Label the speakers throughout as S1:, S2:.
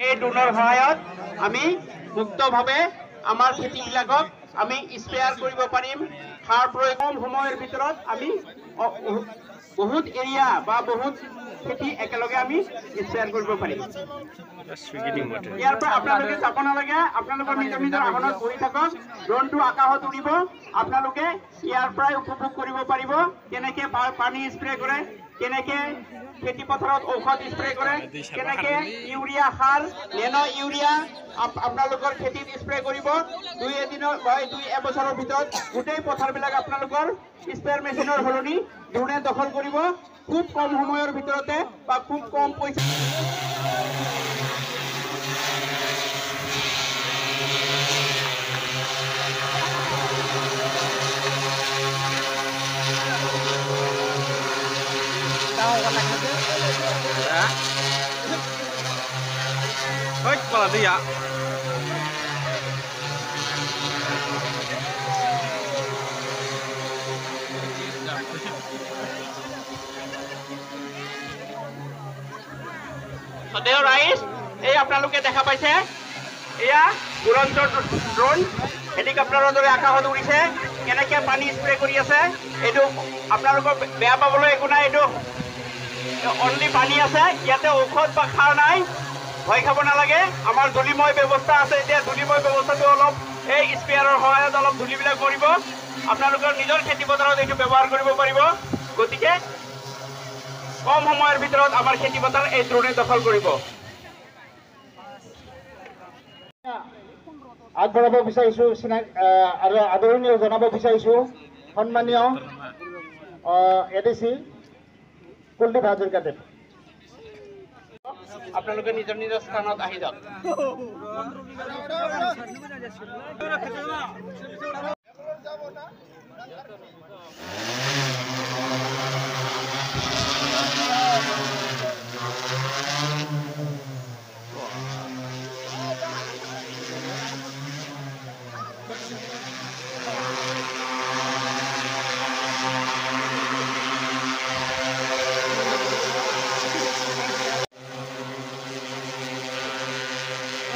S1: এই ড্ৰোনৰ সহায়ত আমি মুক্তভাৱে আমাৰ খেতিবিলাকক আমি স্প্ৰেয়াৰ কৰিব পাৰিম। সাৰ প্ৰয়োগ কম সময়ৰ ভিতৰত আমি বহুত এৰিয়া বা বহুত খেতি একেলগে আমি স্প্ৰেয়াৰ কৰিব পাৰিম। ইয়াৰ পৰা আপোনালোকে যাব নালাগে, আপোনালোকৰ নিজৰ নিজৰ আসনত বহি থাকক, ড্ৰোনটো আকাশত উৰিব, আপোনালোকে ইয়াৰ পৰাই উপভোগ কৰিব পাৰিব কেনেকে পানী স্প্ৰে কৰে, কেনেকে খেতি পথাৰত ঔষধ স্প্ৰে কৰে, কেনেকে ইউৰিয়া সাৰ নেনো ইউৰিয়া আপোনালোকৰ খেতিত স্প্ৰে কৰিব। 2 এবছৰৰ ভিতৰত গোটেই পথাৰবিলাক আপোনালোকৰ স্প্ৰেয়াৰ মেচিনৰ সলনি ড্ৰোনে দখল কৰিব। খুব কম সময়ৰ ভিতৰতে বা খুব কম পইচা
S2: kepala dia.
S1: সদেহ ৰাইজ, এই আপোনালোকে দেখা পাইছে, এয়া উৰন্ত ড্ৰোন হেলিকপ্টাৰৰ দৰে আকাশত উৰিছে, কেনেকে পানী স্প্ৰে কৰি আছে। এইটো আপোনালোকৰ বেয়া পাবলৈ একো নাই, এইটো অনলি পানী আছে, ইয়াতে ঔষধ বা সাৰ নাই, ভয় খাব নালাগে। আমাৰ ধূলিময় ব্যৱস্থা আছে, এতিয়া ধূলিময় ব্যৱস্থাটো অলপ এই স্প্ৰেয়াৰৰ সহায়ত অলপ ধূলিবিলাক মৰিব। আপোনালোকৰ নিজৰ খেতি পথাৰত এইটো ব্যৱহাৰ কৰিব পাৰিব। গতিকে কম সময়ৰ ভিতৰত আমাৰ খেতি পথাৰ এই ড্ৰোনে দখল কৰিব।
S3: আগবঢ়াব বিচাৰিছোঁ আৰু আদৰণীয় জনাব বিচাৰিছোঁ সন্মানীয় এডিচি কুলদীপ হাজৰিকাদেৱ।
S1: আপোনালোকে নিজৰ নিজৰ স্থানত আহি যাওক।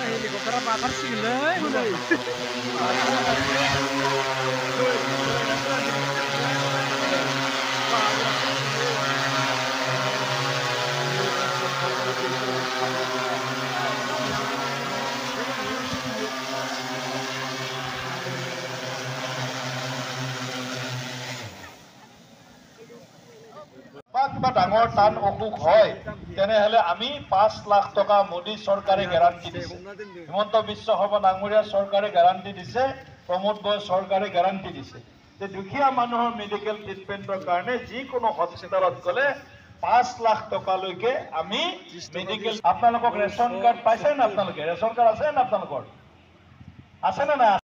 S2: Helikopter bakar sih le,
S3: কিবা ডাঙৰ টান অসুখ হয় তেনেহলে আমি 5 লাখ টকা মোদী চৰকাৰে গ্যাৰান্টি দিছে, হিমন্ত বিশ্ব শৰ্মা ডাঙৰীয়া চৰকাৰে গ্যাৰান্টি দিছে, প্ৰমোদ বড়ো চৰকাৰে গ্যাৰান্টি দিছে যে দুখীয়া মানুহৰ মেডিকেল ট্ৰিটমেন্টৰ কাৰণে যিকোনো হস্পিটালত গলে 5 লাখ টকালৈকে আমি মেডিকেল। আপোনালোকক ৰেচন কাৰ্ড পাইছে না? আপোনালোকে ৰেচন কাৰ্ড আছে না? আপোনালোকৰ আছে না?